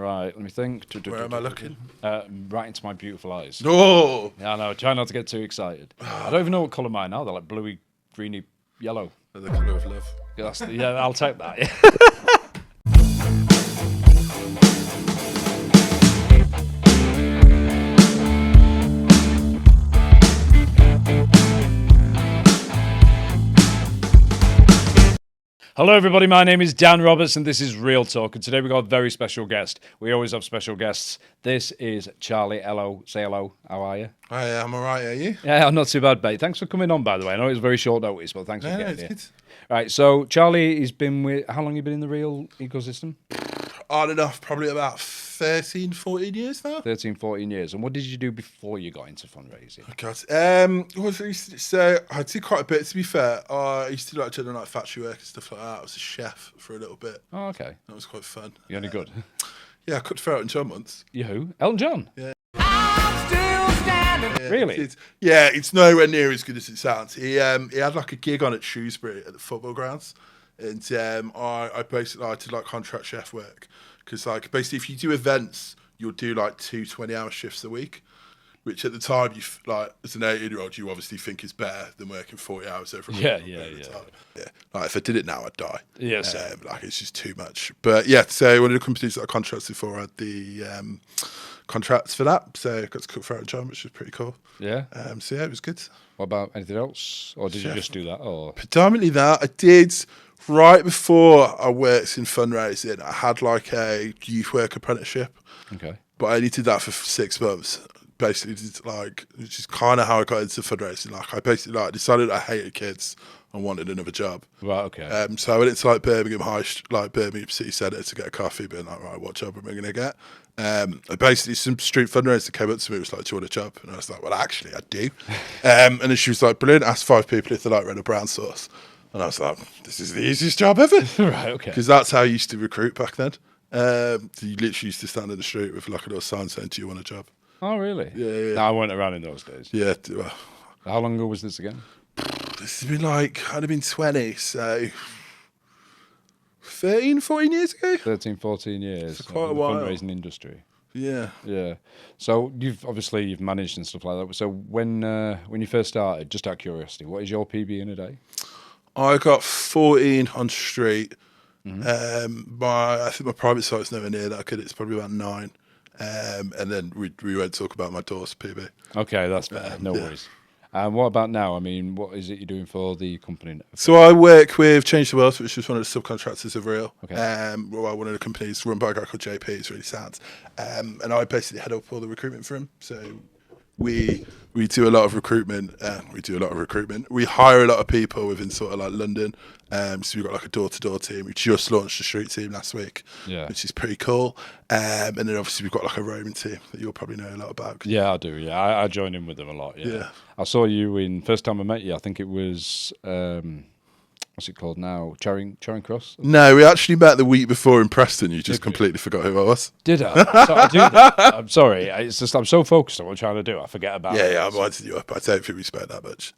Right, let me think. Where am I looking? Right into my beautiful eyes. Oh, Yeah, I know. Try not to get too excited. I don't even know what colour mine are. They're like bluey, greeny, yellow. the colour of love. Yeah, I'll take that. Yeah. Hello, everybody. My name is Dan Roberts, and this is Real Talk. And today we've got a very special guest. We always have special guests. This is Charlie. Hello. Say hello. How are you? Hi, I'm all right. Are you? Yeah, I'm not too bad, mate. Thanks for coming on, by the way. I know it was very short notice, but thanks for getting it's here. good. Right, so Charlie has been with... How long have you been in the Real ecosystem? On and off, probably about 13, 14 years now. 13, 14 years. And what did you do before you got into fundraising? Oh, God. What was I used to do? So I did quite a bit, to be fair. I used to do like general like factory work and stuff like that. I was a chef for a little bit. Oh, okay. That was quite fun. You any good? Yeah, I cooked for Elton John once. You who? Elton John? Yeah. Really? It's nowhere near as good as it sounds. He had like a gig on at Shrewsbury at the football grounds, and I basically I did like contract chef work because like basically if you do events, you'll do like 2 20-hour shifts a week, which at the time you like as an 18-year-old you obviously think is better than working 40 hours over a Yeah. Like if I did it now, I'd die. Yes. Like it's just too much. But yeah, so one of the companies that I contracted for had the contracts for that, so I got to cook for Elton John, which was pretty cool. Yeah. So yeah, it was good. What about anything else? Or did you just do that? Or Predominantly that. I did right before I worked in fundraising. I had like a youth work apprenticeship, okay. but I only did that for 6 months. Basically, which is kind of how I got into fundraising. Like I basically decided I hated kids and wanted another job. Right. Okay. So I went into like Birmingham City Centre to get a coffee, being like, right, what job am I going to get? Basically, some street fundraiser came up to me and was like, do you want a job? And I was like, well, actually, I do. And then she was like, brilliant, ask 5 people if they like red or brown sauce. And I was like, this is the easiest job ever. Right, okay. Because that's how I used to recruit back then. You literally used to stand in the street with like a little sign saying, do you want a job? Oh, really? Yeah. No, I weren't around in those days. Yeah. How long ago was this again? This has been like, I'd have been 20, so 13, 14 years ago. 13, 14 years. For quite a in the while. Fundraising industry. Yeah. Yeah. So you've managed and stuff like that. So when you first started, just out of curiosity, what is your PB in a day? I got 14 on street. Mm-hmm. I think my private site's nowhere near that good. It's probably about 9. And then we won't talk about my doors PB. Okay, that's better. No worries. What about now? I mean, what is it you're doing for the company? So I work with Change the World, which is one of the subcontractors of Real. Okay. One of the companies run by a guy called JP. It's really sad. And I basically head up all the recruitment for him. So we do a lot of recruitment. We hire a lot of people within sort of like London. So we've got like a door-to-door team. We just launched a street team last week, which is pretty cool. And then obviously we've got like a roaming team that you'll probably know a lot about. Yeah, I do. Yeah, I join in with them a lot. Yeah. I saw you first time I met you. I think it was what's it called now? Charing Cross. No, we actually met the week before in Preston. You just completely forgot who I was. Did I? So I do that. I'm sorry. It's just I'm so focused on what I'm trying to do. I forget about it. Yeah, I invited you up. I don't think we spoke that much.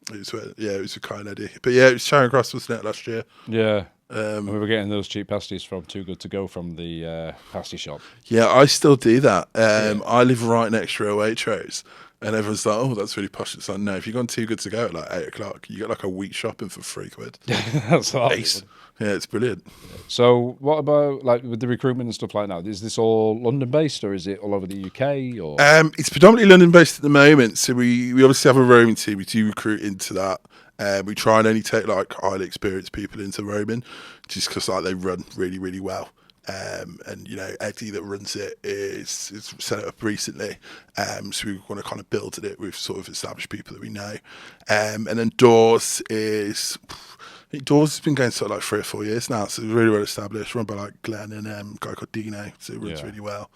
It was a kind idea. But yeah, it was Charing Cross, wasn't it, last year? Yeah. And we were getting those cheap pasties from Too Good To Go from the pasty shop. Yeah, I still do that. I live right next to a Waitrose. And everyone's like, oh, that's really posh. It's like, no, if you've gone Too Good To Go at like 8 o'clock, you get like a week shopping for £3. That's Ace. Yeah, it's brilliant. So what about like with the recruitment and stuff like that? Is this all London based or is it all over the UK? Or It's predominantly London based at the moment. So we obviously have a roaming team. We do recruit into that. We try and only take like highly experienced people into roaming just because like they run really, really well. And you know, Eddie that runs it is set it up recently, so we want to kind of build it with sort of established people that we know, and then Doors has been going sort of like 3 or 4 years now, so it's really well established, run by like Glenn and a guy called Dino, so it runs really well.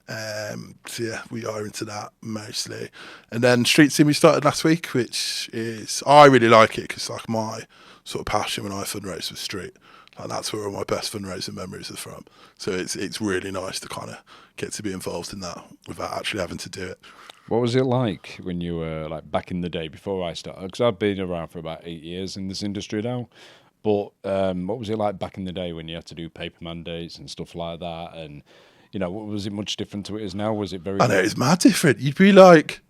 So yeah, we are into that mostly, and then Street Team we started last week, which is I really like it because like my sort of passion when I fundraise was street. And that's where all my best fundraising memories are from. So it's really nice to kind of get to be involved in that without actually having to do it. what was it like when you were like back in the day before I started? Because I've been around for about 8 years in this industry now. But what was it like back in the day when you had to do paper mandates and stuff like that? And you know, was it much different to it is now? Was it very? I know it's mad different. You'd be like,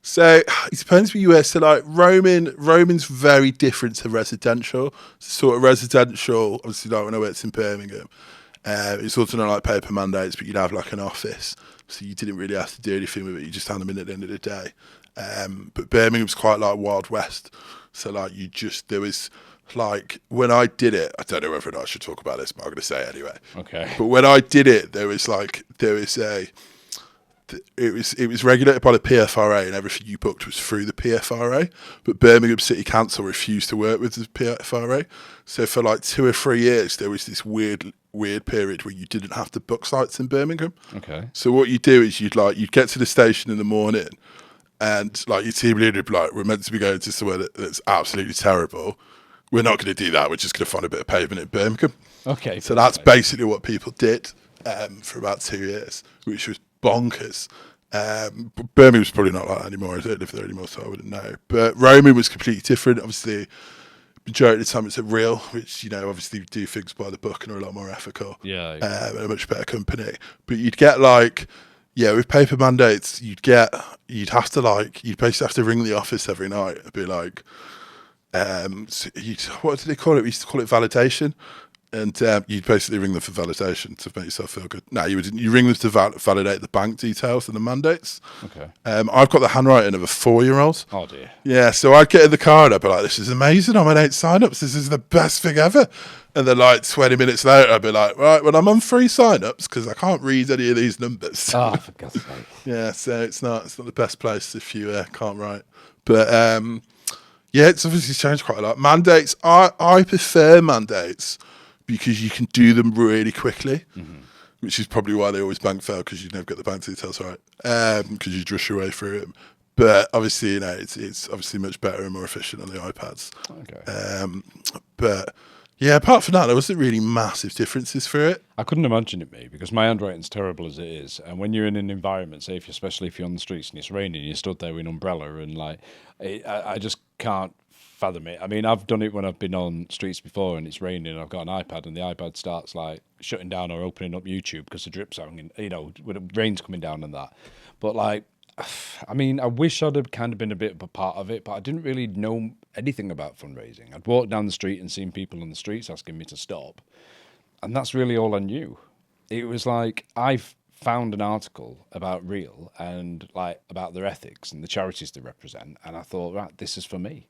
so it depends where you were. So like Roman's very different to residential. It's sort of residential, obviously like when I worked in Birmingham, it's sort of not like paper mandates, but you'd have like an office. So you didn't really have to do anything with it. You just hand them in at the end of the day. But Birmingham's quite like Wild West. So like there was like when I did it, I don't know whether or not I should talk about this, but I'm going to say it anyway. Okay. But when I did it, it was regulated by the PFRA, and everything you booked was through the PFRA. But Birmingham City Council refused to work with the PFRA. So for like 2 or 3 years, there was this weird period where you didn't have to book sites in Birmingham. Okay. So what you do is you'd get to the station in the morning, and like your team leader would be like, "We're meant to be going to somewhere that's absolutely terrible. We're not going to do that. We're just going to find a bit of pavement in Birmingham." Okay. So that's basically what people did for about 2 years, which was bonkers. But Birmingham's probably not like that anymore. I don't live there anymore, so I wouldn't know. But Roman was completely different. Obviously, majority of the time it's at Real, which, you know, obviously do things by the book and are a lot more ethical. Yeah. And a much better company. But you'd get like, yeah, with paper mandates, you'd basically have to ring the office every night and be like, what did they call it? We used to call it validation. And you'd basically ring them for validation to make yourself feel good. No, you wouldn't. You ring them to validate the bank details and the mandates. Okay. I've got the handwriting of a 4-year-old. Oh dear. Yeah, so I'd get in the car and I'd be like, "This is amazing. I'm on 8 sign-ups. This is the best thing ever." And then like 20 minutes later, I'd be like, "Right, well, I'm on 3 sign-ups because I can't read any of these numbers." Oh, for God's sake. Yeah, so it's not the best place if you can't write. But yeah, it's obviously changed quite a lot. Mandates, I prefer mandates because you can do them really quickly, which is probably why they always bank fail, because you never get the bank details right, because you rush your way through them. But obviously, you know, it's obviously much better and more efficient on the iPads. Okay. But yeah, apart from that, there wasn't really massive differences for it. I couldn't imagine it, mate, because my handwriting's terrible as it is. And when you're in an environment, say, especially if you're on the streets and it's raining, you're stood there with an umbrella, and like, I just can't fathom it. I mean, I've done it when I've been on streets before and it's raining and I've got an iPad and the iPad starts like shutting down or opening up YouTube because the drip's hanging, you know, when the rain's coming down and that. But like, I mean, I wish I'd have kind of been a bit of a part of it, but I didn't really know anything about fundraising. I'd walked down the street and seen people on the streets asking me to stop, and that's really all I knew. It was like I've found an article about Real and like about their ethics and the charities they represent, and I thought, right, this is for me.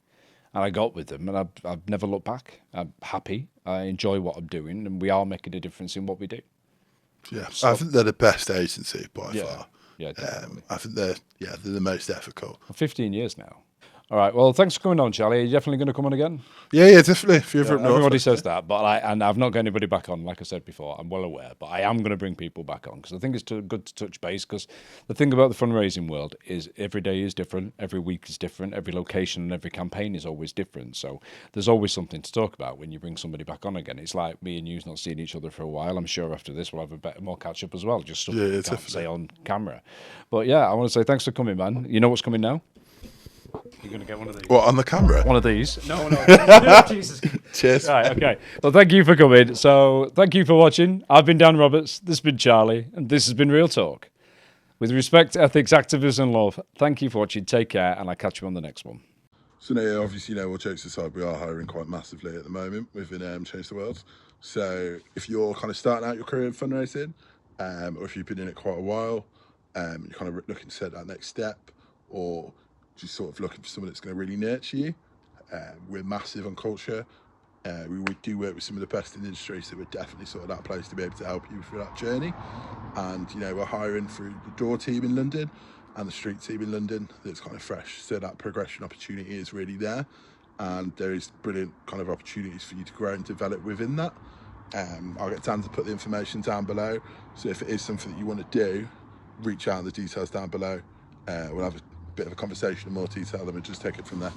And I got with them, and I've never looked back. I'm happy. I enjoy what I'm doing, and we are making a difference in what we do. Yeah, so, I think they're the best agency by far. Yeah, definitely. I think they're the most ethical. 15 years now. All right. Well, thanks for coming on, Charlie. Are you definitely going to come on again? Yeah, definitely. If you're ever up north, everybody says that, but and I've not got anybody back on. Like I said before, I'm well aware, but I am going to bring people back on because I think it's good to touch base. Because the thing about the fundraising world is every day is different, every week is different, every location and every campaign is always different. So there's always something to talk about when you bring somebody back on again. It's like me and you's not seeing each other for a while. I'm sure after this we'll have more catch up as well. Just stuff we can't say on camera. But yeah, I want to say thanks for coming, man. You know what's coming now? You're going to get one of these. What, on the camera? One of these. No. Jesus. Cheers. Right, okay. Well, thank you for coming. So, thank you for watching. I've been Dan Roberts. This has been Charlie. And this has been Real Talk. With respect, ethics, activism, and love, thank you for watching. Take care, and I'll catch you on the next one. So, no, obviously, all jokes aside, we are hiring quite massively at the moment within Change the World. So, if you're kind of starting out your career in fundraising, or if you've been in it quite a while, you're kind of looking to set that next step, or just sort of looking for someone that's going to really nurture you. We're massive on culture. We do work with some of the best in the industry, so we're definitely sort of that place to be able to help you through that journey. And, we're hiring through the door team in London and the street team in London that's kind of fresh. So that progression opportunity is really there. And there is brilliant kind of opportunities for you to grow and develop within that. I'll get Dan to put the information down below. So if it is something that you want to do, reach out, the details down below. We'll have a bit of a conversation in more detail, then we'll just take it from there.